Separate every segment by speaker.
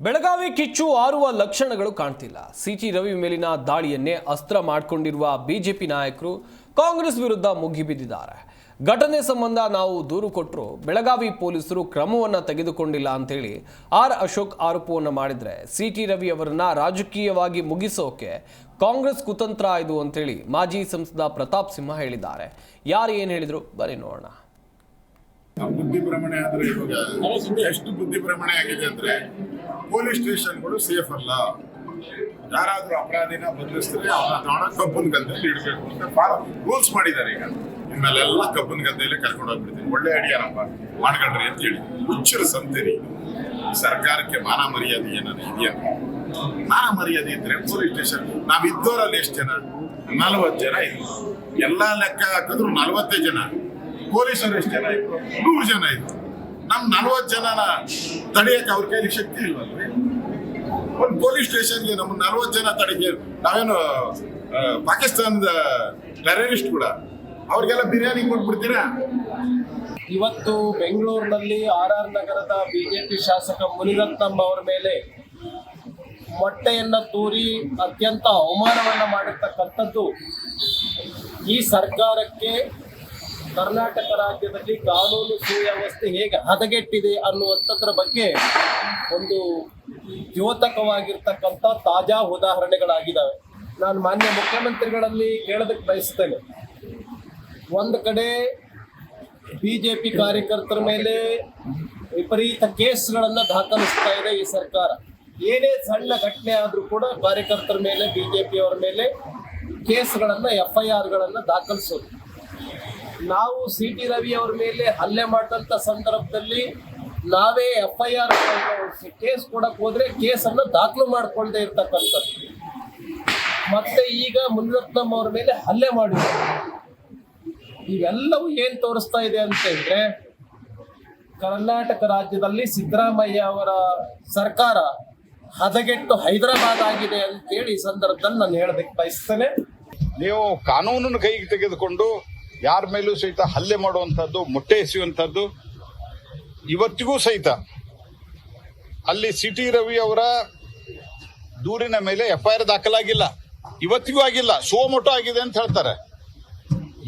Speaker 1: ಬೆಳಗಾವಿ ಕಿಚ್ಚು ಆರುವ ಲಕ್ಷಣಗಳು ಕಾಣ್ತಿಲ್ಲ. ಸಿಟಿ ರವಿ ಮೇಲಿನ ದಾಳಿಯನ್ನೇ ಅಸ್ತ್ರ ಮಾಡಿಕೊಂಡಿರುವ ಬಿಜೆಪಿ ನಾಯಕರು ಕಾಂಗ್ರೆಸ್ ವಿರುದ್ಧ ಮುಗಿಬಿದ್ದಿದ್ದಾರೆ. ಘಟನೆ ಸಂಬಂಧ ನಾವು ದೂರು ಕೊಟ್ಟರು ಬೆಳಗಾವಿ ಪೊಲೀಸರು ಕ್ರಮವನ್ನು ತೆಗೆದುಕೊಂಡಿಲ್ಲ ಅಂತೇಳಿ ಅಶೋಕ್ ಆರೋಪವನ್ನು ಮಾಡಿದ್ರೆ ಸಿಟಿ ರವಿ ಅವರನ್ನ ರಾಜಕೀಯವಾಗಿ ಮುಗಿಸೋಕೆ ಕಾಂಗ್ರೆಸ್ ಕುತಂತ್ರ ಇದು ಅಂತೇಳಿ ಮಾಜಿ ಸಂಸದ ಪ್ರತಾಪ್ ಸಿಂಹ ಹೇಳಿದ್ದಾರೆ. ಯಾರು ಏನು ಹೇಳಿದ್ರು ಬರೀ ನೋಡೋಣ.
Speaker 2: ಬುದ್ಧಿ ಭ್ರಮಣೆ ಆದ್ರೆ ಇವಾಗ ಎಷ್ಟು ಬುದ್ಧಿ ಭ್ರಮಣೆ ಆಗಿದೆ ಅಂದ್ರೆ ಪೊಲೀಸ್ ಸ್ಟೇಷನ್ಗಳು ಸೇಫ್ ಅಲ್ಲ. ಯಾರಾದ್ರೂ ಅಪರಾಧಿನ ಬದಲಿಸಿದ್ರೆ ಅವನ ತಗೊಂಡ ಕಬ್ಬನ್ ಗದ್ದೆಯಲ್ಲಿ ಇಡಬೇಕು ಅಂತ ರೂಲ್ಸ್ ಮಾಡಿದ್ದಾರೆ. ಈಗ ಇನ್ಮೇಲೆಲ್ಲ ಕಬ್ಬನ್ ಗದ್ದೆಯಲ್ಲೇ ಕರ್ಕೊಂಡು ಹೋಗ್ಬಿಡ್ತೀನಿ. ಒಳ್ಳೆ ಅಡಿಯಾನಪ್ಪ ಮಾಡ್ಕೊಂಡ್ರಿ ಅಂತ ಹೇಳಿ ಹುಚ್ಚರ ಸಂತೇರಿ. ಸರ್ಕಾರಕ್ಕೆ ಮಾನ ಮರ್ಯಾದೆ ಏನಾದ್ರು ಇದೆಯಾ? ಮಾನ ಮರ್ಯಾದೆ ಇದ್ರೆ ಪೊಲೀಸ್ ಸ್ಟೇಷನ್ ನಾವ್ ಇದ್ದವರಲ್ಲಿ ಎಷ್ಟು ಜನ? 40 ಜನ ಇದ್ರು. ಎಲ್ಲಾ ಲೆಕ್ಕ ಹಾಕಿದ್ರು 40 ಜನ. ಪೊಲೀಸರು ಎಷ್ಟು ಜನ ಇದ್ರು? 100 ಜನ ಇದ್ರು. ನಮ್ 40 ಜನನ ತಡೆಯಕ್ಕೆ ಅವ್ರ ಕೈಲಿ ಶಕ್ತಿ ಇಲ್ವಲ್ರಿ? ಒಂದು ಪೊಲೀಸ್ ಸ್ಟೇಷನ್ಗೆ ನಮ್ಮ 40 ಜನ ತಡೆಗೆ ನಾವೇನು ಪಾಕಿಸ್ತಾನದ ಟೆರರಿಸ್ಟ್ ಕೂಡ ಅವ್ರಿಗೆಲ್ಲ ಬಿರಿಯಾನಿ ಕೊಟ್ಬಿಡ್ತೀರಾ?
Speaker 3: ಇವತ್ತು ಬೆಂಗಳೂರಿನಲ್ಲಿ RR ನಗರದ ಬಿಜೆಪಿ ಶಾಸಕ ಮುನಿರತ್ನಂ ಅವರ ಮೇಲೆ ಮೊಟ್ಟೆಯನ್ನ ತೂರಿ ಅತ್ಯಂತ ಅವಮಾನವನ್ನ ಮಾಡಿರ್ತಕ್ಕಂಥದ್ದು ಈ ಸರ್ಕಾರಕ್ಕೆ ಕರ್ನಾಟಕ ರಾಜ್ಯದಲ್ಲಿ ಕಾನೂನು ಸುವ್ಯವಸ್ಥೆ ಹೇಗೆ ಹದಗೆಟ್ಟಿದೆ ಅನ್ನುವಂಥದ್ರ ಬಗ್ಗೆ ಒಂದು ದ್ಯೋತಕವಾಗಿರ್ತಕ್ಕಂಥ ತಾಜಾ ಉದಾಹರಣೆಗಳಾಗಿದ್ದಾವೆ. ನಾನು ಮಾನ್ಯ ಮುಖ್ಯಮಂತ್ರಿಗಳಲ್ಲಿ ಕೇಳೋದಕ್ಕೆ ಬಯಸ್ತೇನೆ. ಒಂದು ಕಡೆ ಬಿಜೆಪಿ ಕಾರ್ಯಕರ್ತರ ಮೇಲೆ ವಿಪರೀತ ಕೇಸ್ಗಳನ್ನು ದಾಖಲಿಸ್ತಾ ಇದೆ ಈ ಸರ್ಕಾರ. ಏನೇ ಸಣ್ಣ ಘಟನೆ ಆದರೂ ಕೂಡ ಕಾರ್ಯಕರ್ತರ ಮೇಲೆ ಬಿಜೆಪಿಯವರ ಮೇಲೆ ಕೇಸ್ಗಳನ್ನು FIRಗಳನ್ನು ದಾಖಲಿಸೋದು. ನಾವು CT ರವಿ ಅವರ ಮೇಲೆ ಹಲ್ಲೆ ಮಾಡಿದಂಥ ಸಂದರ್ಭದಲ್ಲಿ ನಾವೇ FIR ಕೇಸ್ ಕೊಡಕ್ಕೆ ಹೋದ್ರೆ ಕೇಸನ್ನು ದಾಖಲು ಮಾಡ್ಕೊಳ್ದೇ ಇರ್ತಕ್ಕಂಥದ್ದು. ಮತ್ತೆ ಈಗ ಮುನಿರತ್ನಂ ಅವರ ಮೇಲೆ ಹಲ್ಲೆ ಮಾಡಿದ್ರು. ಇವೆಲ್ಲವೂ ಏನ್ ತೋರಿಸ್ತಾ ಇದೆ ಅಂತ ಹೇಳಿದ್ರೆ ಕರ್ನಾಟಕ ರಾಜ್ಯದಲ್ಲಿ ಸಿದ್ದರಾಮಯ್ಯ ಅವರ ಸರ್ಕಾರ ಹದಗೆಟ್ಟು ಹೈದರಾಬಾದ್ ಆಗಿದೆ ಅಂತೇಳಿ ಈ ಸಂದರ್ಭದಲ್ಲಿ ನಾನು ಹೇಳೋದಕ್ಕೆ ಬಯಸ್ತೇನೆ.
Speaker 4: ನೀವು ಕಾನೂನನ್ನು ಕೈಗೆ ತೆಗೆದುಕೊಂಡು ಯಾರ ಮೇಲೂ ಸಹಿತ ಹಲ್ಲೆ ಮಾಡುವಂತದ್ದು, ಮೊಟ್ಟೆ ಎಸೆಯುವಂತದ್ದು ಇವತ್ತಿಗೂ ಸಹಿತ ಅಲ್ಲಿ CT ರವಿ ಅವರ ದೂರಿನ ಮೇಲೆ FIR ದಾಖಲಾಗಿಲ್ಲ. ಇವತ್ತಿಗೂ ಆಗಿಲ್ಲ. ಸೋಮೋಟೋ ಆಗಿದೆ ಅಂತ ಹೇಳ್ತಾರೆ.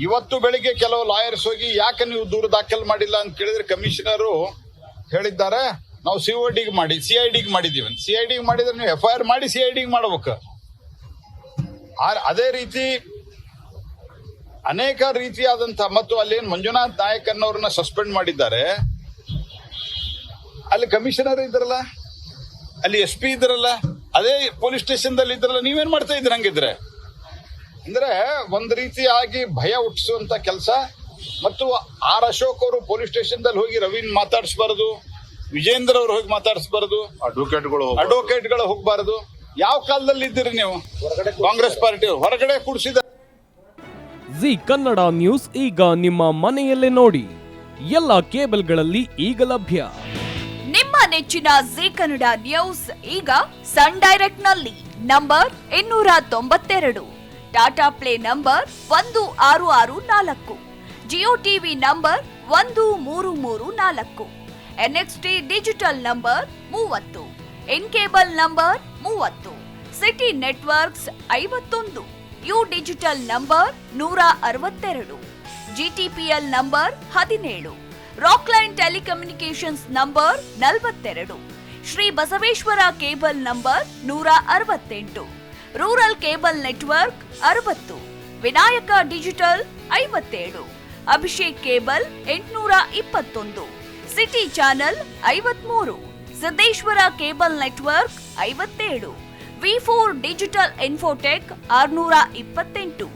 Speaker 4: ಇವತ್ತು ಬೆಳಿಗ್ಗೆ ಕೆಲವು ಲಾಯರ್ಸ್ ಹೋಗಿ ಯಾಕೆ ನೀವು ದೂರು ದಾಖಲು ಮಾಡಿಲ್ಲ ಅಂತ ಕೇಳಿದ್ರೆ ಕಮಿಷನರು ಹೇಳಿದ್ದಾರೆ, ನಾವು CID ಮಾಡಿದೀವಿ. CID ಮಾಡಿದ್ರೆ ನೀವು FIR ಮಾಡಿ CID ಮಾಡಬೇಕು. ಅದೇ ರೀತಿ ಅನೇಕ ರೀತಿಯಾದಂತಹ ಮತ್ತು ಅಲ್ಲೇನು ಮಂಜುನಾಥ್ ನಾಯಕ್ ಅನ್ನೋರನ್ನ ಸಸ್ಪೆಂಡ್ ಮಾಡಿದ್ದಾರೆ. ಅಲ್ಲಿ ಕಮಿಷನರ್ ಇದ್ರಲ್ಲ, ಅಲ್ಲಿ SP ಇದ್ರಲ್ಲ, ಅದೇ ಪೊಲೀಸ್ ಸ್ಟೇಷನ್ ದಲ್ಲಿ ಇದ್ರಲ್ಲ, ನೀವೇನ್ ಮಾಡ್ತಾ ಇದ್ರಿ ಹಂಗಿದ್ರೆ? ಅಂದ್ರೆ ಒಂದ್ ರೀತಿಯಾಗಿ ಭಯ ಹುಟ್ಟಿಸುವಂತ ಕೆಲಸ. ಮತ್ತು ಅಶೋಕ್ ಅವರು ಪೊಲೀಸ್ ಸ್ಟೇಷನ್ ದಲ್ಲಿ ಹೋಗಿ ರವಿನ್ ಮಾತಾಡಿಸಬಾರದು, ವಿಜೇಂದ್ರ ಅವರು ಹೋಗಿ ಮಾತಾಡಿಸಬಾರದು, ಅಡ್ವೊಕೇಟ್ಗಳು ಹೋಗಬಾರದು. ಯಾವ ಕಾಲದಲ್ಲಿ ಇದ್ದೀರಿ ನೀವು? ಕಾಂಗ್ರೆಸ್ ಪಾರ್ಟಿ ಹೊರಗಡೆ ಕೂಡಿಸಿದ
Speaker 5: ಜಿ ಕನ್ನಡ ನ್ಯೂಸ್ ಈಗ ನಿಮ್ಮ ಮನೆಯಲ್ಲೇ ನೋಡಿ. ಎಲ್ಲ ಕೇಬಲ್ಗಳಲ್ಲಿ ಈಗ ಲಭ್ಯ.
Speaker 6: ನಿಮ್ಮ ನೆಚ್ಚಿನ ಜಿ ಕನ್ನಡ ನ್ಯೂಸ್ ಈಗ ಸನ್ ಡೈರೆಕ್ಟ್ ನಲ್ಲಿ number 292, Tata play number 1664, Jio TV number 1334, NXT digital number 30, in cable number 30, city networks 51, U digital number 162, GTPL number 17, Rockline telecommunications number 42, Shri Basaveshwara cable number 168, rural cable network 60, Vinayaka digital 57, Abhishek cable 821, city channel 53, Siddeshwara cable network 57, V4 digital Infotech 628,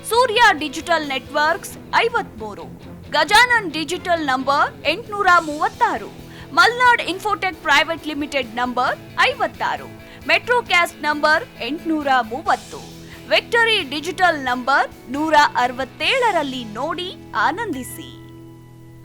Speaker 6: Surya digital networks 53, Gajanan digital number 836, Malnad Infotech private limited number 56, Metrocast number 830, Victory Digital number 167ರಲ್ಲಿ ನೋಡಿ ಆನಂದಿಸಿ.